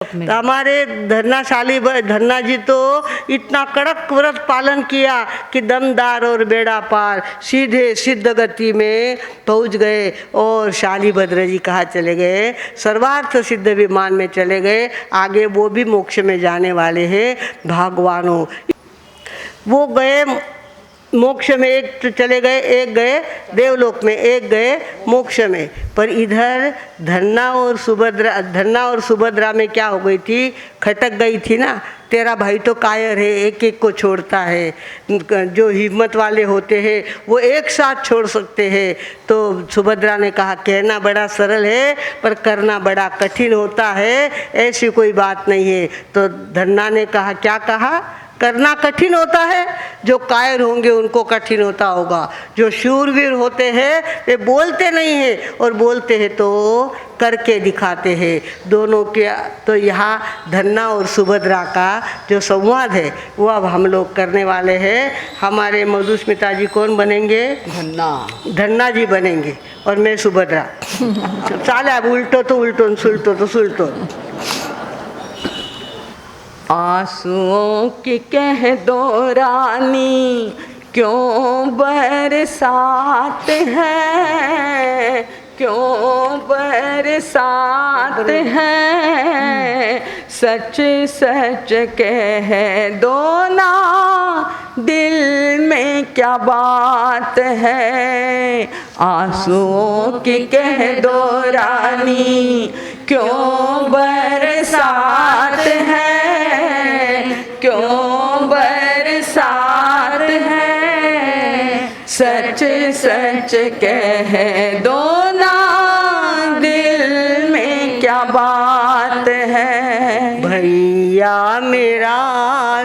तो हमारे धन्ना जी तो इतना कड़क व्रत पालन किया कि दमदार और बेड़ा पार सीधे सिद्ध गति में पहुंच गए। और शालीभद्र जी कहाँ चले गए? सर्वार्थ सिद्ध विमान में चले गए। आगे वो भी मोक्ष में जाने वाले हैं भगवानों। वो गए मोक्ष में, एक तो चले गए, एक गए देवलोक में, एक गए मोक्ष में। पर इधर धन्ना और सुभद्रा में क्या हो गई थी? खटक गई थी ना। तेरा भाई तो कायर है, एक एक को छोड़ता है। जो हिम्मत वाले होते हैं वो एक साथ छोड़ सकते हैं। तो सुभद्रा ने कहा कहना बड़ा सरल है पर करना बड़ा कठिन होता है, ऐसी कोई बात नहीं है। तो धन्ना ने कहा, क्या कहा? करना कठिन होता है। जो कायर होंगे उनको कठिन होता होगा। जो शूरवीर होते हैं वे बोलते नहीं हैं, और बोलते हैं तो करके दिखाते हैं। दोनों के तो यहाँ धन्ना और सुभद्रा का जो संवाद है वो अब हम लोग करने वाले हैं। हमारे मधुस्मिता जी कौन बनेंगे? धन्ना जी बनेंगे और मैं सुभद्रा। चाले अब उल्टो तो उल्टो, सुलटो तो सुलटो। आंसुओं की कह दो रानी क्यों बरसात है, क्यों बरसात है। सच सच कह दो ना दिल में क्या बात है। आंसुओं की कह दो रानी क्यों बरसात है, क्यों बरसात है। सच सच कह दो ना दिल में क्या बात है। भैया मेरा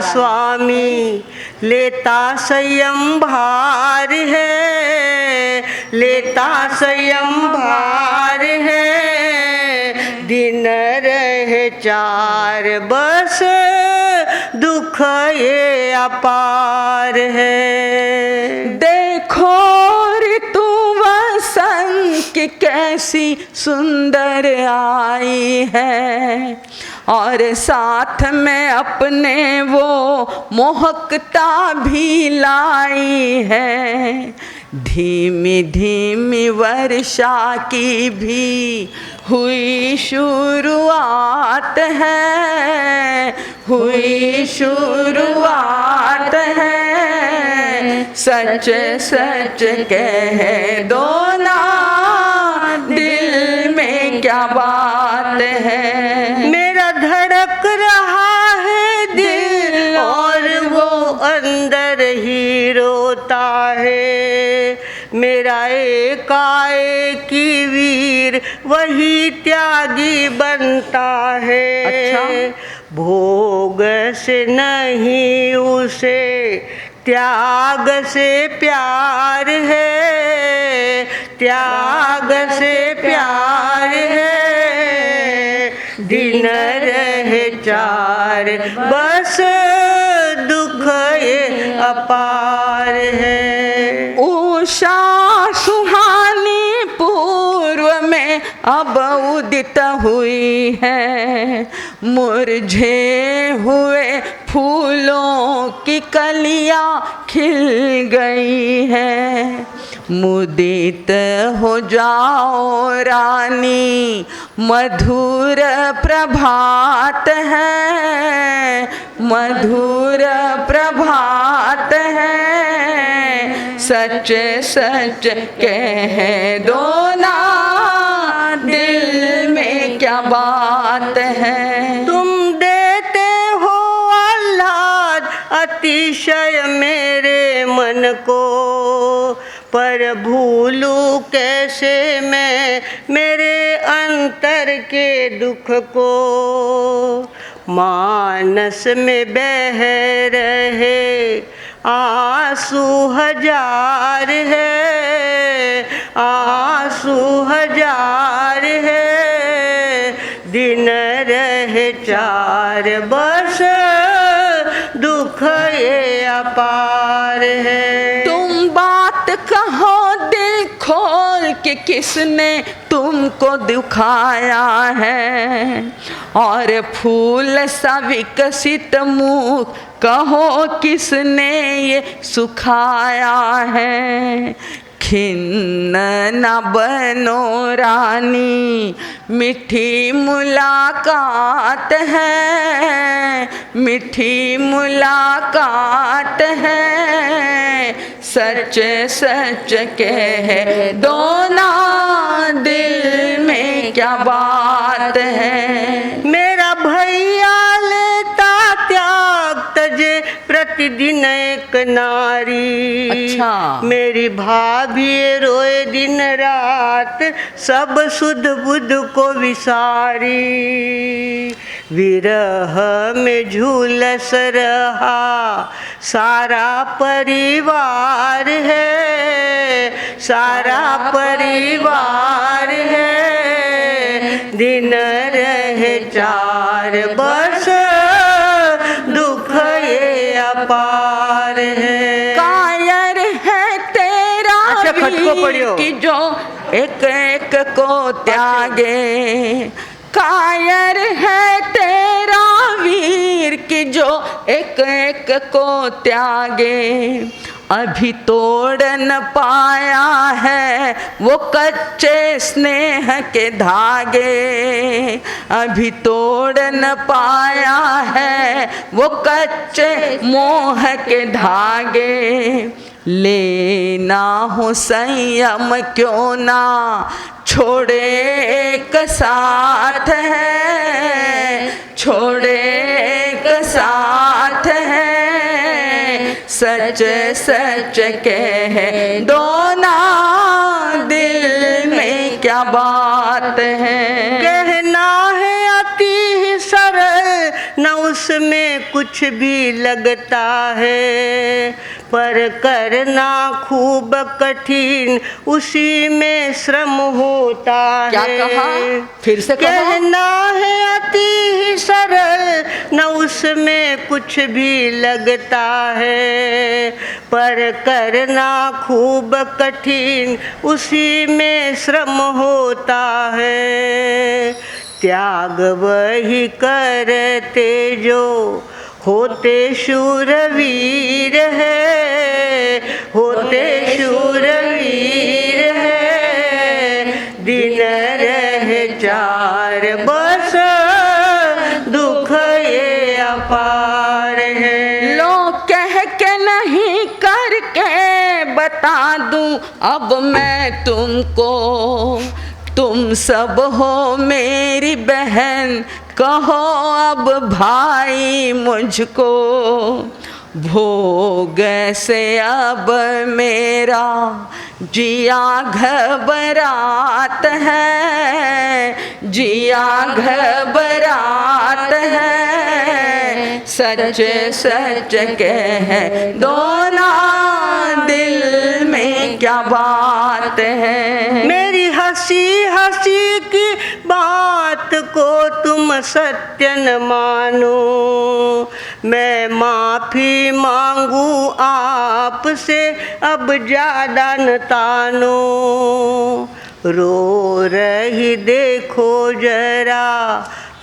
स्वामी लेता संयम भार है, लेता संयम भार है। दिन रहे चार बस दुख ये अपार है। देखो ऋतु वसंत की कैसी सुंदर आई है, और साथ में अपने वो मोहकता भी लाई है। धीमी धीमी वर्षा की भी हुई शुरुआत है, हुई शुरुआत है। सच सच कह दो ना दिल में क्या बात है। मेरा धड़क रहा है दिल और वो अंदर ही रोता है। मेरा एकाएकी वीर वही त्यागी बनता है। अच्छा। भोग से नहीं उसे त्याग से प्यार है, त्याग से प्यार है। दिन रहे चार बस दुख ये अपार है। उषा सुहानी पूर्व में अब उदित हुई है। मुरझे हुए फूलों की कलियां खिल गई है। मुदित हो जाओ रानी मधुर प्रभात है, मधुर प्रभात है। सच सच कह दो ना दिल में क्या बात है। तुम देते हो आह्लाद अतिशय मेरे मन को, पर भूलूं कैसे मैं मेरे अंतर के दुख को। मानस में बह रहे आंसू हजार है, आंसू हजार है। दिन रहे चार बस दुख ये अपार है। तुम बात कहो दिल खोल के, किसने तुमको दिखाया है, और फूल सा विकसित मुख कहो किसने ये सुखाया है। खिन्न न बनो रानी, मीठी मुलाकात है, मीठी मुलाकात है, सच सच कह दो ना दिल में क्या बात है। मेरा भैया लेता त्याग तजे प्रतिदिन एक नारी। अच्छा। मेरी भाभी रोए दिन रात सब सुध बुध को विसारी। विरह में झूलस रहा सारा परिवार है, सारा परिवार है। दिन रहे 4 बस दुख ये अपार है। कायर है तेरा अच्छा, खटको पढ़ियो। कि जो एक एक को त्यागे। कायर है तेरा वीर कि जो एक एक को त्यागे। अभी तोड़ न पाया है वो कच्चे स्नेह के धागे। अभी तोड़ न पाया है वो कच्चे मोह के धागे। लेना हो संयम क्यों ना छोड़े एक साथ है, छोड़े एक साथ है। सच सच कह दो ना दिल में क्या बात है। कहना है अति ही सरल न उसमें कुछ भी लगता है, पर करना खूब कठिन उसी में श्रम होता है। क्या कहा? फिर से कहो। कहना है अति ही सरल न उसमें कुछ भी लगता है, पर करना खूब कठिन उसी में श्रम होता है। त्याग वही करते जो होते शूरवीर है, होते शूरवीर है। दिन रहे 4 बस दुख ये अपार है। लोग कह के नहीं करके बता दूं अब मैं तुमको। तुम सब हो मेरी बहन कहो अब भाई मुझको। भोग से अब मेरा जिया घबरात है, जिया घबरात है। सच सच कह दो ना दिल में क्या बात है। मेरी हंसी हंसी की बात को तुम सत्य न मानो। मैं माफी मांगू आपसे अब ज्यादा न तानो। रो रही देखो जरा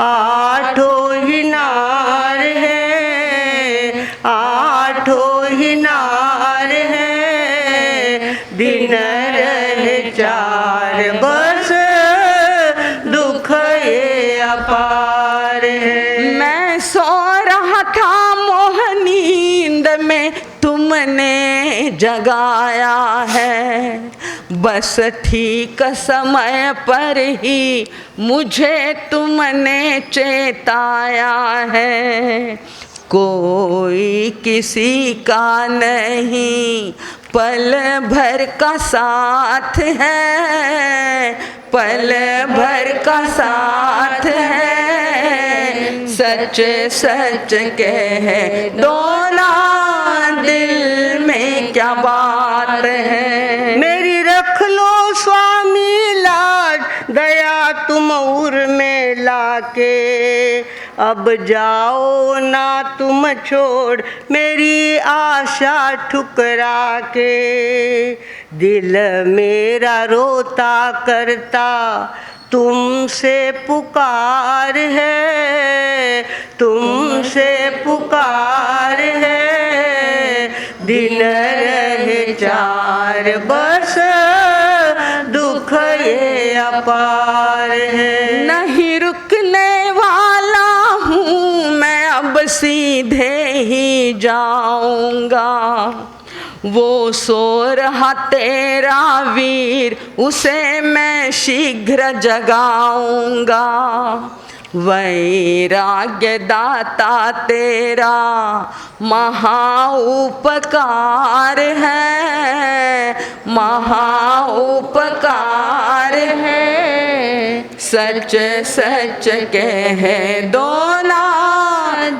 8 ही नार है, 8 ही नार है। दिन रहे 4 बस दुख ये अपार है। मैं सो रहा था मोह नींद में तुमने जगाया है। बस ठीक समय पर ही मुझे तुमने चेताया है। कोई किसी का नहीं पल भर का साथ है, पल भर का साथ है। सच सच कह दो ना दिल में क्या बात है। मेरी रख लो स्वामी लाज दया तुम उर में लाके। अब जाओ ना तुम छोड़ मेरी आशा ठुकरा के। दिल मेरा रोता करता तुमसे पुकार है, तुमसे पुकार है। दिन रहे चार बस दुख ये अपार है। नहीं रुकने वाला हूँ मैं, अब सीधे ही जाऊंगा। वो सो रहा तेरा वीर, उसे मैं शीघ्र जगाऊंगा। वैराग्य दाता तेरा महाउपकार है, महाउपकार है। सच सच कह दो ना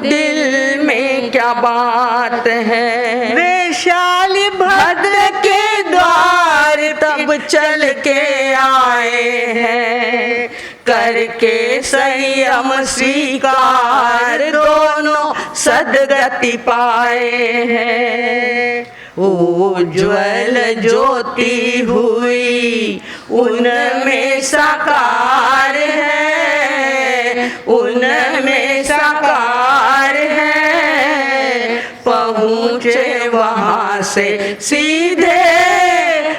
दिल में क्या बात है। वैशाली भद्र के द्वार तब चल के आए हैं, करके संयम स्वीकार दोनों सदगति पाए हैं। उज्ज्वल ज्योति हुई उनमें साकार है, उनमें साकार है। पहुँचे वहाँ से सीधे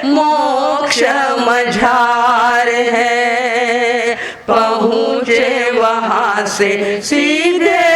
मोक्ष मझार है, पहुँचे वहाँ से सीधे